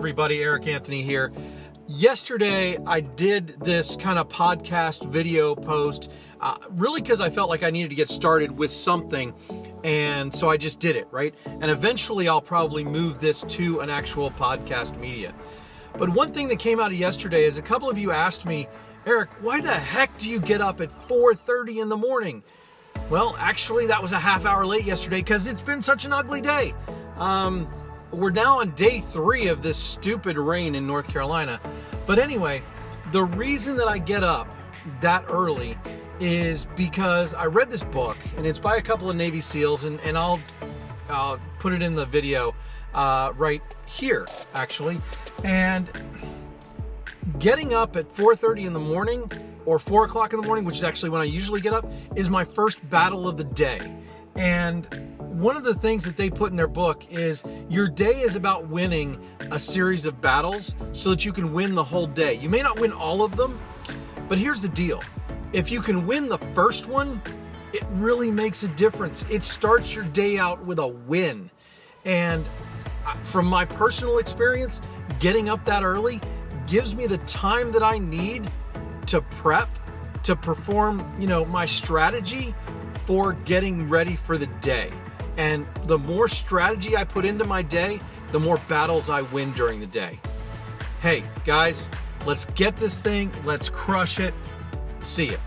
everybody, Eric Anthony here. Yesterday, I did this kind of podcast video post, really because I felt like I needed to get started with something, and so I just did it, right? And eventually, I'll probably move this to an actual podcast media. But one thing that came out of yesterday is a couple of you asked me, Eric, why the heck do you get up at 4:30 in the morning? Well, actually, that was a half hour late yesterday because it's been such an ugly day. We're now on day 3 of this stupid rain in North Carolina. But anyway, the reason that I get up that early is because I read this book, and it's by a couple of Navy SEALs, and I'll put it in the video right here, actually. And getting up at 4:30 in the morning, or 4 o'clock in the morning, which is actually when I usually get up, is my first battle of the day. And one of the things that they put in their book is your day is about winning a series of battles so that you can win the whole day. You may not win all of them, but here's the deal. If you can win the first one, it really makes a difference. It starts your day out with a win. And from my personal experience, getting up that early gives me the time that I need to prep, to perform, my strategy for getting ready for the day. And the more strategy I put into my day, the more battles I win during the day. Hey, guys, let's get this thing. Let's crush it. See ya.